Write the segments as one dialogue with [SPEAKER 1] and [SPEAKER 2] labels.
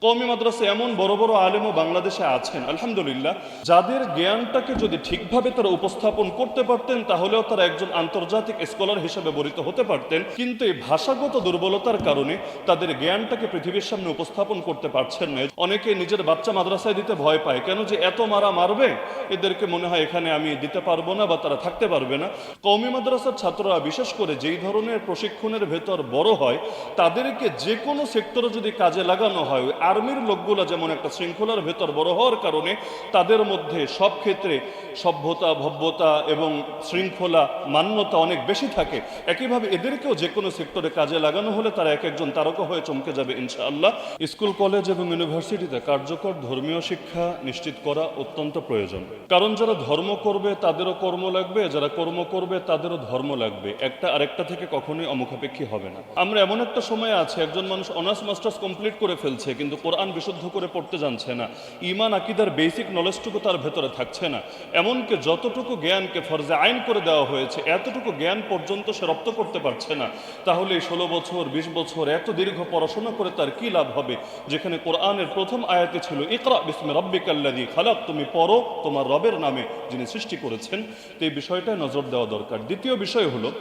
[SPEAKER 1] কওমি মাদ্রাসা এমন বড় বড় আলেমও বাংলাদেশে আছেন আলহামদুলিল্লাহ, যাদের জ্ঞানটাকে যদি ঠিকভাবে তারা উপস্থাপন করতে পারতেন তাহলেও তারা একজন আন্তর্জাতিক স্কলার হিসেবে বরিত হতে পারতেন। কিন্তু এই ভাষাগত দুর্বলতার কারণে তাদের জ্ঞানটাকে পৃথিবীর সামনে উপস্থাপন করতে পারছেন না। অনেকে নিজের বাচ্চা মাদ্রাসায় দিতে ভয় পায়, কেন যে এত মারা মারবে, এদেরকে মনে হয় এখানে আমি দিতে পারবো না বা তারা থাকতে পারবে না। কওমি মাদ্রাসার ছাত্ররা বিশেষ করে যেই ধরনের প্রশিক্ষণের ভেতর বড় হয়, তাদেরকে যে কোনো সেক্টরে যদি কাজে লাগানো হয়, আর্মির লোকগুলো যেমন একটা শৃঙ্খলার ভেতর বড় হওয়ার কারণে তাদের মধ্যে সব ক্ষেত্রে সভ্যতা, ভব্যতা এবং শৃঙ্খলা, মান্যতা অনেক বেশি থাকে, একইভাবে এদেরকেও যে কোনো সেক্টরে কাজে লাগানো হলে তারা এক একজন তারকা হয়ে চমকে যাবে ইনশাআল্লাহ। স্কুল, কলেজ এবং ইউনিভার্সিটিতে কার্যকর ধর্মীয় শিক্ষা নিশ্চিত করা অত্যন্ত প্রয়োজন। কারণ যারা ধর্ম করবে তাদেরও কর্ম লাগবে, যারা কর্ম করবে তাদেরও ধর্ম লাগবে। একটা আরেকটা থেকে কখনোই অমুখাপেক্ষী হবে না। আমরা এমন একটা সময় আছে, একজন মানুষ অনার্স মাস্টার্স কমপ্লিট করে ফেলছে কিন্তু কোরআন বিশুদ্ধ করে পড়তে জানছে না, ঈমান আকীদার বেসিক নলেজটুকু তার ভেতরে থাকছে না। এমনকি যতটুকু জ্ঞানকে ফরজে আইন করে দেওয়া হয়েছে এতটুকু জ্ঞান পর্যন্ত সে রপ্ত করতে পারছে না, তাহলে 16 বছর 20 বছর এত দীর্ঘ পড়াশোনা করে তার কি লাভ হবে? যেখানে কোরআনের প্রথম আয়াতে ছিল ইকরা বিসমি রাব্বিকাল্লাযী খালাক, তুমি পড়ো তোমার রবের নামে যিনি সৃষ্টি করেছেন। তো এই বিষয়টায় নজর দেওয়া দরকার। দ্বিতীয় বিষয় হলো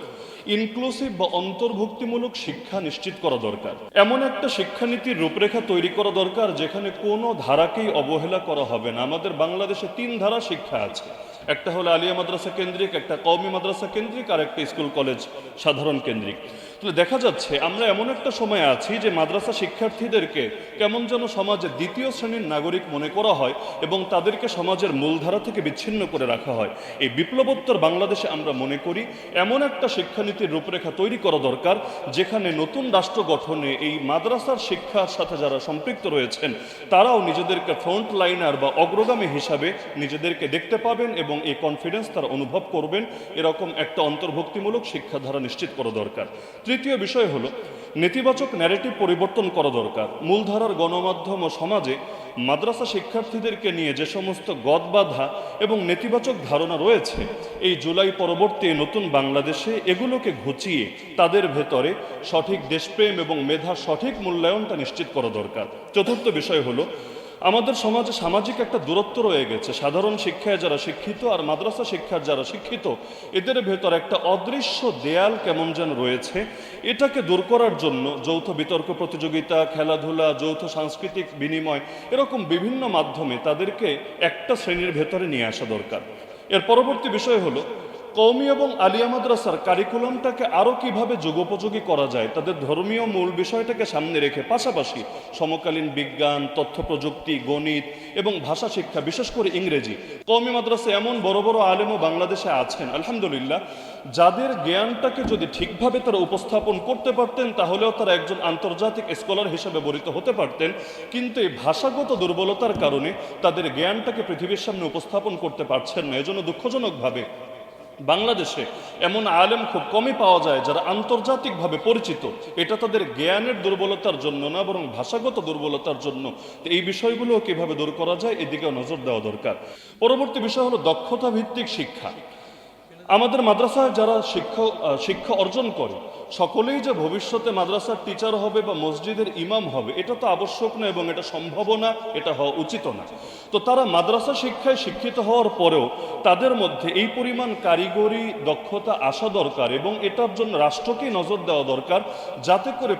[SPEAKER 1] ইনক্লুসিভ বা অন্তর্ভুক্তিমূলক শিক্ষা নিশ্চিত করা দরকার। এমন একটা শিক্ষানীতির রূপরেখা তৈরি করা দরকার যেখানে কোনো ধারাকেই অবহেলা করা হবে না। আমাদের বাংলাদেশে 3 ধারা শিক্ষা আছে, একটা হলো আলিয়া মাদ্রাসা কেন্দ্রিক, একটা কওমি মাদ্রাসা কেন্দ্রিক, আর একটা স্কুল কলেজ সাধারণ কেন্দ্রিক। তাহলে দেখা যাচ্ছে আমরা এমন একটা সময় আছি যে মাদ্রাসা শিক্ষার্থীদেরকে কেমন যেন সমাজের দ্বিতীয় শ্রেণীর নাগরিক মনে করা হয় এবং তাদেরকে সমাজের মূলধারা থেকে বিচ্ছিন্ন করে রাখা হয়। এই বিপ্লবোত্তর বাংলাদেশে আমরা মনে করি এমন একটা শিক্ষানীতির রূপরেখা তৈরি করা দরকার যেখানে নতুন রাষ্ট্র গঠনে এই মাদ্রাসার শিক্ষার সাথে যারা সম্পৃক্ত রয়েছেন তারাও নিজেদেরকে ফ্রন্ট লাইনার বা অগ্রগামী হিসাবে নিজেদেরকে দেখতে পাবেন এবং এই কনফিডেন্স তারা অনুভব করবেন। এরকম একটা অন্তর্ভুক্তিমূলক শিক্ষাধারা নিশ্চিত করা দরকার। তৃতীয় বিষয় হলো নেতিবাচক ন্যারেটিভ পরিবর্তন করা দরকার। মূলধারার গণমাধ্যম ও সমাজে মাদ্রাসা শিক্ষার্থীদেরকে নিয়ে যে সমস্ত গদবাধা এবং নেতিবাচক ধারণা রয়েছে, এই জুলাই পরবর্তী নতুন বাংলাদেশে এগুলোকে ঘুচিয়ে তাদের ভেতরে সঠিক দেশপ্রেম এবং মেধার সঠিক মূল্যায়নটা নিশ্চিত করা দরকার। চতুর্থ বিষয় হলো আমাদের সমাজে সামাজিক একটা দূরত্ব রয়ে গেছে। সাধারণ শিক্ষায় যারা শিক্ষিত আর মাদ্রাসা শিক্ষার যারা শিক্ষিত, এদের ভেতর একটা অদৃশ্য দেয়াল কেমন যেন রয়েছে। এটাকে দূর করার জন্য যৌথ বিতর্ক প্রতিযোগিতা, খেলাধুলা, যৌথ সাংস্কৃতিক বিনিময়, এরকম বিভিন্ন মাধ্যমে তাদেরকে একটা শ্রেণীর ভেতরে নিয়ে আসা দরকার। এর পরবর্তী বিষয় হলো কওমি এবং আলিয়া মাদ্রাসার কারিকুলামটাকে আরও কিভাবে যুগোপযোগী করা যায়, তাদের ধর্মীয় মূল বিষয়টাকে সামনে রেখে পাশাপাশি সমকালীন বিজ্ঞান, তথ্য প্রযুক্তি, গণিত এবং ভাষা শিক্ষা, বিশেষ করে ইংরেজি। কওমি মাদ্রাসা এমন বড় বড় আলেমও বাংলাদেশে আছেন আলহামদুলিল্লাহ, যাদের জ্ঞানটাকে যদি ঠিকভাবে তারা উপস্থাপন করতে পারতেন তাহলেও তারা একজন আন্তর্জাতিক স্কলার হিসেবে বরিত হতে পারতেন। কিন্তু এই ভাষাগত দুর্বলতার কারণে তাদের জ্ঞানটাকে পৃথিবীর সামনে উপস্থাপন করতে পারছেন না। এজন্য দুঃখজনকভাবে বাংলাদেশে এমন আলেম খুব কমই পাওয়া যায় যারা আন্তর্জাতিকভাবে পরিচিত। এটা তাদের জ্ঞানের দুর্বলতার জন্য না, বরং ভাষাগত দুর্বলতার জন্য। তো এই বিষয়গুলো কিভাবে দূর করা যায় এদিকেও নজর দেওয়া দরকার। পরবর্তী বিষয় হলো দক্ষতা ভিত্তিক শিক্ষা। আমাদের মাদ্রাসায় যারা শিক্ষা অর্জন করে সকলেই যে ভবিষ্যতে মাদ্রাসার টিচার হবে বা মসজিদের ইমাম হবে এটা তো আবশ্যক না এবং এটা সম্ভব না, এটা হওয়া উচিত না। তো তারা মাদ্রাসা শিক্ষায় শিক্ষিত হওয়ার পরেও তাদের মধ্যে এই পরিমাণ কারিগরি দক্ষতা আসা দরকার এবং এটার জন্য রাষ্ট্রকেই নজর দেওয়া দরকার, যাতে করে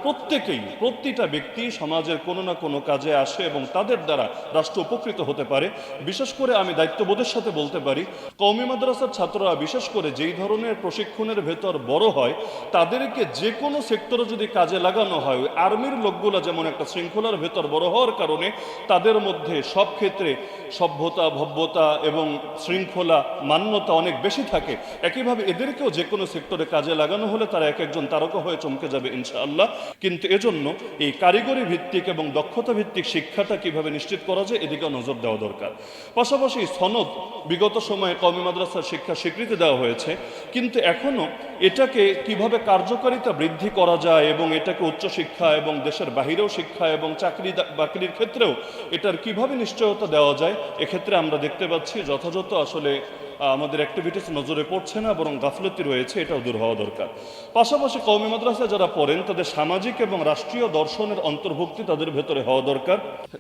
[SPEAKER 1] প্রতিটা ব্যক্তি সমাজের কোনো না কোনো কাজে আসে এবং তাদের দ্বারা রাষ্ট্র উপকৃত হতে পারে। বিশেষ করে আমি দায়িত্ববোধের সাথে বলতে পারি, কওমি মাদ্রাসার ছাত্ররা বিশেষ করে যেই ধরনের প্রশিক্ষণের ভেতর বড় হয় তাদেরকে যে কোনো সেক্টরে যদি কাজে লাগানো হয়, আর্মির লোকগুলো যেমন একটা শৃঙ্খলার ভেতর বড় হওয়ার কারণে তাদের মধ্যে সব ক্ষেত্রে সভ্যতা, ভব্যতা এবং শৃঙ্খলা, মান্যতা অনেক বেশি থাকে, একইভাবে এদেরকেও যে কোনো সেক্টরে কাজে লাগানো হলে তারা এক একজন তারকা হয়ে চমকে যাবে ইনশাআল্লাহ। কিন্তু এজন্য এই কারিগরি ভিত্তিক এবং দক্ষতা ভিত্তিক শিক্ষাটা কিভাবে নিশ্চিত করা যায় এদিকেও নজর দেওয়া দরকার। পাশাপাশি সনদ বিগত সময়ে কওমি মাদ্রাসার শিক্ষা স্বীকৃতি দেওয়া হয়েছে, কিন্তু এখনও এটাকে কিভাবে কার্যকারিতা বৃদ্ধি করা যায় এবং এটাকে উচ্চশিক্ষা এবং দেশের বাহিরেও শিক্ষা এবং চাকরি বাকরির ক্ষেত্রেও এটার কিভাবে নিশ্চয়তা দেওয়া যায়, এক্ষেত্রে আমরা দেখতে পাচ্ছি যথাযথ আসলে আমাদের অ্যাক্টিভিটিস নজরে পড়ছে না, বরং গাফলতি রয়েছে, এটাও দূর হওয়া দরকার। পাশাপাশি কওমি মাদ্রাসায় যারা পড়েন তাদের সামাজিক এবং রাষ্ট্রীয় দর্শনের অন্তর্ভুক্তি তাদের ভেতরে হওয়া দরকার।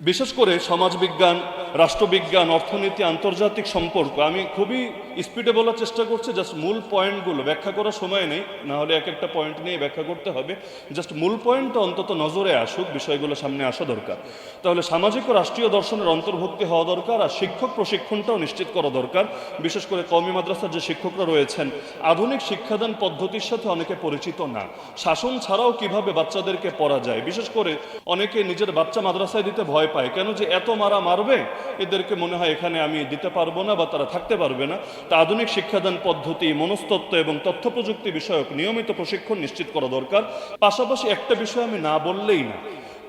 [SPEAKER 1] বিশেষ করে সমাজবিজ্ঞান, রাষ্ট্রবিজ্ঞান, অর্থনীতি, আন্তর্জাতিক সম্পর্ক। আমি খুবই স্পিডে বলার চেষ্টা করছি, জাস্ট মূল পয়েন্টগুলো ব্যাখ্যা করার সময় নেই, না হলে এক একটা পয়েন্ট নিয়ে ব্যাখ্যা করতে হবে। জাস্ট মূল পয়েন্টটা অন্তত নজরে আসুক, বিষয়গুলো সামনে আসা দরকার। তাহলে সামাজিক ও রাষ্ট্রীয় দর্শনের অন্তর্ভুক্তি হওয়া দরকার, আর শিক্ষক প্রশিক্ষণটাও নিশ্চিত করা দরকার। বিশেষ করে কওমি মাদ্রাসার যে শিক্ষকরা রয়েছেন আধুনিক শিক্ষাদান পদ্ধতির সাথে অনেকে পরিচিত না। শাসন ছাড়াও কিভাবে বাচ্চাদেরকে পড়া যায়, বিশেষ করে অনেকে নিজের বাচ্চা মাদ্রাসায় দিতে ভয় পায়, কেন যে এত মারবে, এদেরকে মনে হয় এখানে আমি দিতে পারবো না বা তারা থাকতে পারবে না। তা আধুনিক শিক্ষাদান পদ্ধতি, মনস্তত্ত্ব এবং তথ্য প্রযুক্তি বিষয়ক নিয়মিত প্রশিক্ষণ নিশ্চিত করা দরকার। পাশাপাশি একটা বিষয় আমি না বললেই না,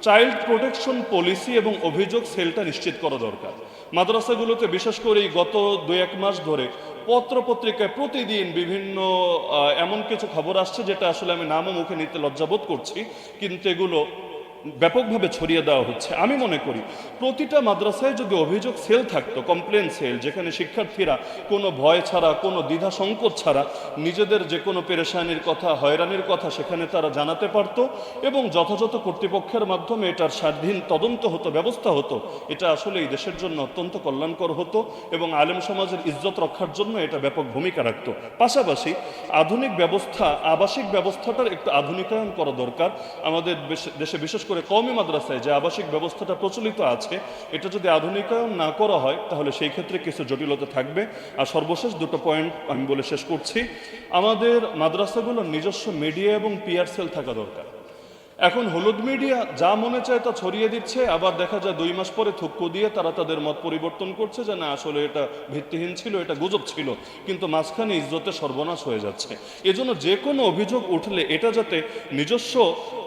[SPEAKER 1] চাইল্ড প্রোটেকশন পলিসি এবং অভিযোগ সেলটা নিশ্চিত করা দরকার। মাদ্রাসাগুলোতে বিশেষ করে গত 2-1 মাস ধরে পত্রপত্রিকায় প্রতিদিন বিভিন্ন এমন কিছু খবর আসছে যেটা আসলে আমি নামও মুখে নিতে লজ্জাবোধ করছি, কিন্তু এগুলো ব্যাপকভাবে ছড়িয়ে দেওয়া হচ্ছে। আমি মনে করি প্রতিটা মাদ্রাসায় যদি অভিযোগ সেল থাকতো, কমপ্লেন সেল, যেখানে শিক্ষার্থীরা কোনো ভয় ছাড়া, কোনো দ্বিধা সংকোচ ছাড়া নিজেদের যে কোনো পেরেশানির কথা, হয়রানির কথা সেখানে তারা জানাতে পারত এবং যথাযথ কর্তৃপক্ষের মাধ্যমে এটার স্বাধীন তদন্ত হতো, ব্যবস্থা হতো, এটা আসলে এই দেশের জন্য অত্যন্ত কল্যাণকর হতো এবং আলেম সমাজের ইজ্জত রক্ষার জন্য এটা ব্যাপক ভূমিকা রাখত। পাশাপাশি আধুনিক ব্যবস্থা, আবাসিক ব্যবস্থাটার একটু আধুনিকায়ন করা দরকার। আমাদের দেশে বিশেষ করে কওমি মাদ্রাসায় যে আবাসিক ব্যবস্থাটা প্রচলিত আছে, এটা যদি আধুনিকায়ন না করা হয় তাহলে সেই ক্ষেত্রে কিছু জটিলতা থাকবে। আর সর্বশেষ দুটো পয়েন্ট আমি বলে শেষ করছি। আমাদের মাদ্রাসাগুলোর নিজস্ব মিডিয়া এবং পিআর সেল থাকা দরকার। এখন হলুদ মিডিয়া যা মনে চায় তা ছড়িয়ে দিচ্ছে, আবার দেখা যায় 2 মাস পরে থুক্কু দিয়ে তারা তাদের মত পরিবর্তন করছে যে না আসলে এটা ভিত্তিহীন ছিল, এটা গুজব ছিল, কিন্তু মাঝখানে ইজ্জতের সর্বনাশ হয়ে যাচ্ছে। এজন্য যে কোনো অভিযোগ উঠলে এটা যাতে নিজস্ব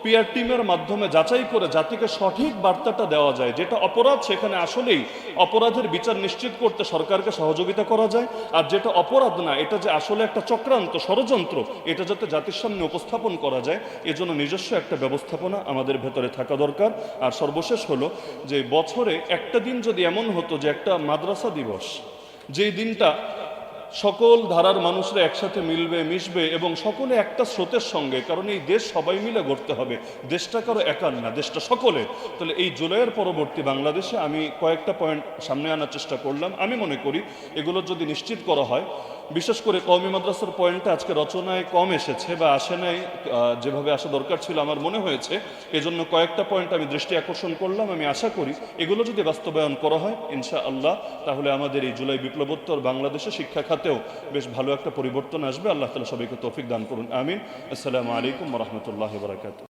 [SPEAKER 1] পিআর টিমের মাধ্যমে যাচাই করে জাতিকে সঠিক বার্তাটা দেওয়া যায়, যেটা অপরাধ সেখানে আসলেই অপরাধের বিচার নিশ্চিত করতে সরকারকে সহযোগিতা করা যায়, আর যেটা অপরাধ না, এটা যে আসলে একটা চক্রান্ত, ষড়যন্ত্র, এটা যাতে জাতির সামনে উপস্থাপন করা যায়, এজন্য নিজস্ব একটা ব্যবস্থাপনা আমাদের ভেতরে থাকা দরকার। আর সর্বশেষ হলো যে বছরে একটা দিন যদি এমন হতো যে একটা মাদ্রাসা দিবস, যেই দিনটা সকল ধারার মানুষরা একসাথে মিলবে, মিশবে এবং সকলে একটা স্রোতের সঙ্গে, কারণ এই দেশ সবাই মিলে গড়তে হবে, দেশটা কারো একার না, দেশটা সকলের। তাহলে এই জুলাইয়ের পরবর্তী বাংলাদেশে আমি কয়েকটা পয়েন্ট সামনে আনার চেষ্টা করলাম। আমি মনে করি এগুলো যদি নিশ্চিত করা হয়, বিশেষ করে কওমি মাদ্রাসার পয়েন্টটা আজকে রচনায় কম এসেছে বা আসে নাই যেভাবে আসা দরকার ছিল আমার মনে হয়েছে, এজন্য কয়েকটা পয়েন্ট আমি দৃষ্টি আকর্ষণ করলাম। আমি আশা করি এগুলো যদি বাস্তবায়ন করা হয় ইনশাআল্লাহ, তাহলে আমাদের এই জুলাই বিপ্লবোত্তর বাংলাদেশে শিক্ষা খাতেও বেশ ভালো একটা পরিবর্তন আসবে। আল্লাহ তাআলা সবাইকে তৌফিক দান করুন, আমিন। আসসালামু আলাইকুম ওয়া রাহমাতুল্লাহি ওয়া বারাকাতুহু।